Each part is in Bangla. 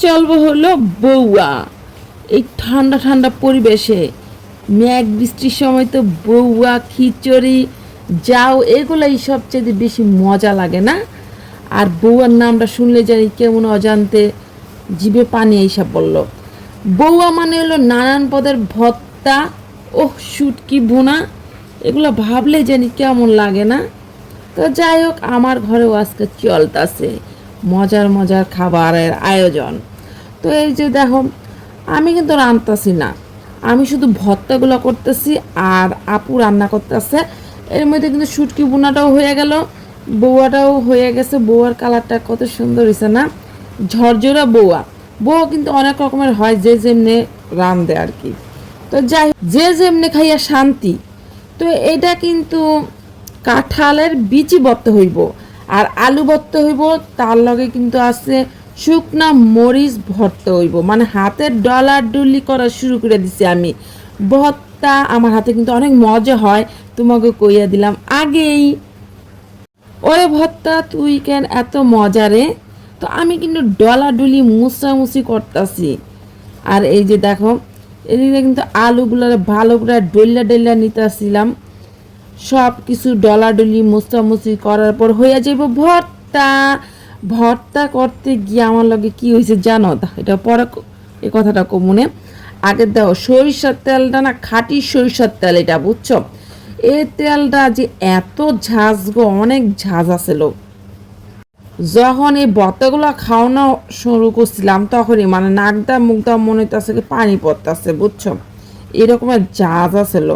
চলবো হলো বউয়া। এই ঠান্ডা ঠান্ডা পরিবেশে মেঘ বৃষ্টির সময় তো বউয়া খিচুড়ি যাও এগুলাই সবচেয়ে বেশি মজা লাগে না? আর বউয়ার নামটা শুনলে জানি কেমন অজান্তে জিভে পানি এইসব বললো। বউয়া মানে হলো নানান পদের ভর্তা, ওহ শুটকি ভুনা, এগুলো ভাবলে জানি কেমন লাগে না? তো যাই হোক, আমার ঘরেও আজকে চলতেছে মজার মজার খাবারের আয়োজন। তো এই যে দেখো, আমি কিন্তু রান্তাছি না, আমি শুধু ভর্তাগুলো করতেছি আর আপু রান্না করতেছে। এর মধ্যে কিন্তু শুটকি বোনাটাও হয়ে গেল, বউয়াটাও হয়ে গেছে। বউয়ার কালারটা কত সুন্দর হয়েছে না, ঝরঝরা বউয়া। বউ কিন্তু অনেক রকমের হয়, যে যেমনে রান্ধে আর কি। তো যাই হোক, যে যেমনে খাইয়া শান্তি। তো এটা কিন্তু কাঁঠালের বিচি ভর্তা হইব আর আলু ভর্তা হইব, তার লগে কিন্তু আছে শুকনা মরিচ ভর্তা হইব। মানে হাতের ডলাডলি করা শুরু করে দিছি আমি। ভর্তা আমার হাতে কিন্তু অনেক মজা হয়, তোমাকে কইয়া দিলাম আগেই। ওরে ভর্তা তুই কেন এত মজা রে? তো আমি কিন্তু ডলাডলি মুছামুছি করতেছি। আর এই যে দেখো, এদিকে কিন্তু আলুগুলো ভালো করে ডল্লা ডল্লা নিতেছিলাম। সব কিছু ডলাডলি মোছামুছি করার পর হয়ে যাইব ভর্তা। ভর্তা করতে গিয়ে আমার লগে কি হয়েছে জানো? এটা পরে এই কথাটা কমুনে। আগে দাও, সরিষার তেলটা না খাঁটি সরিষার তেল, এটা বুঝছো? এই তেলটা যে এত ঝাঁজ গো, অনেক ঝাঁজ আছিল। যখন এই ভর্তাগুলো খাওয়ানো শুরু করছিলাম তখনই মানে নাকদা মুখদা মনে হইতেছে কি পানি পড়তেছে, বুঝছো? এরকমের ঝাঁজ আছিল।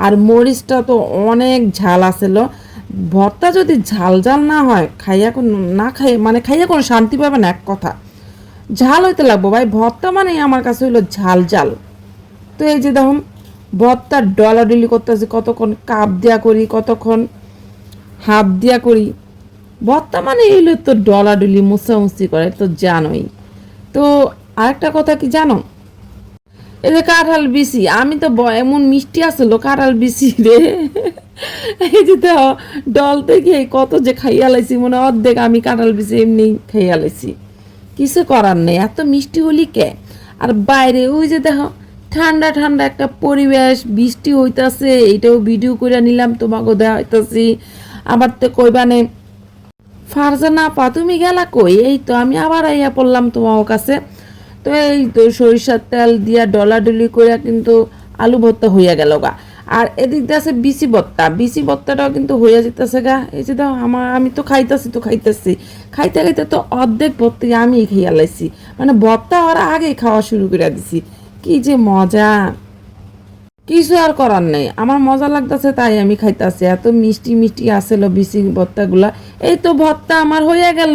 আর মরিচটা তো অনেক ঝাল আছিল। ভর্তা যদি ঝাল ঝাল না হয়, খাইয়া না খাই মানে খাইয়া কোনো শান্তি পাবে না, এক কথা। ঝাল হইতে লাগবো ভাই, ভর্তা মানে আমার কাছে হইলো ঝাল ঝাল। তো এই যে দেখুন, ভর্তার ডলাডলি করতেছি, কতক্ষণ কাপ দিয়া করি, কতক্ষণ হাত দিয়া করি। ভর্তা মানে এইগুলো তো ডলাডলি মুছামুছি করে, তো জানোই। তো আরেকটা কথা কি জানো, এই যে কাঁঠাল বিচি, আমি তো এমন মিষ্টি আসলো কাঁঠাল বিচি রে। এই যে তো ডল থেকে কত যে খাইয়া লাইছি, মনে অর্ধেক আমি কাঁঠাল বিচি এমনি খাইয়া লাইছি। কিছু করার নেই, এত মিষ্টি হলি কে। আর বাইরে ওই যে দেখো, ঠান্ডা ঠান্ডা একটা পরিবেশ, বৃষ্টি হইতাছে, এইটাও ভিডিও করে নিলাম, তোমাকে দেওয়া হইতাছি। আবার তো কইবানে ফারজানা আপা তুমি গেলা কই? এই তো আমি আবার আইয়া পড়লাম তোমার কাছে। তো এই তো সরিষার তেল দিয়া ডলাডলি করে কিন্তু আলু ভর্তা হইয়া গেল গা। আর এদিক দিয়ে আছে বিচি ভর্তা, বিচি ভর্তাটাও কিন্তু হইয়া যেতেছে গা। এই যে দাও, আমি তো খাইতেছি খাইতে খাইতে তো অর্ধেক ভর্তি আমি খাইয়া লাইছি। মানে ভর্তা ওরা আগেই খাওয়া শুরু করে দিছি। কি যে মজা, কিছু আর করার নেই, আমার মজা লাগতেছে তাই আমি খাইতেছি। এত মিষ্টি মিষ্টি আসলো বিচি ভর্তাগুলা। এই তো ভর্তা আমার হয়ে গেল।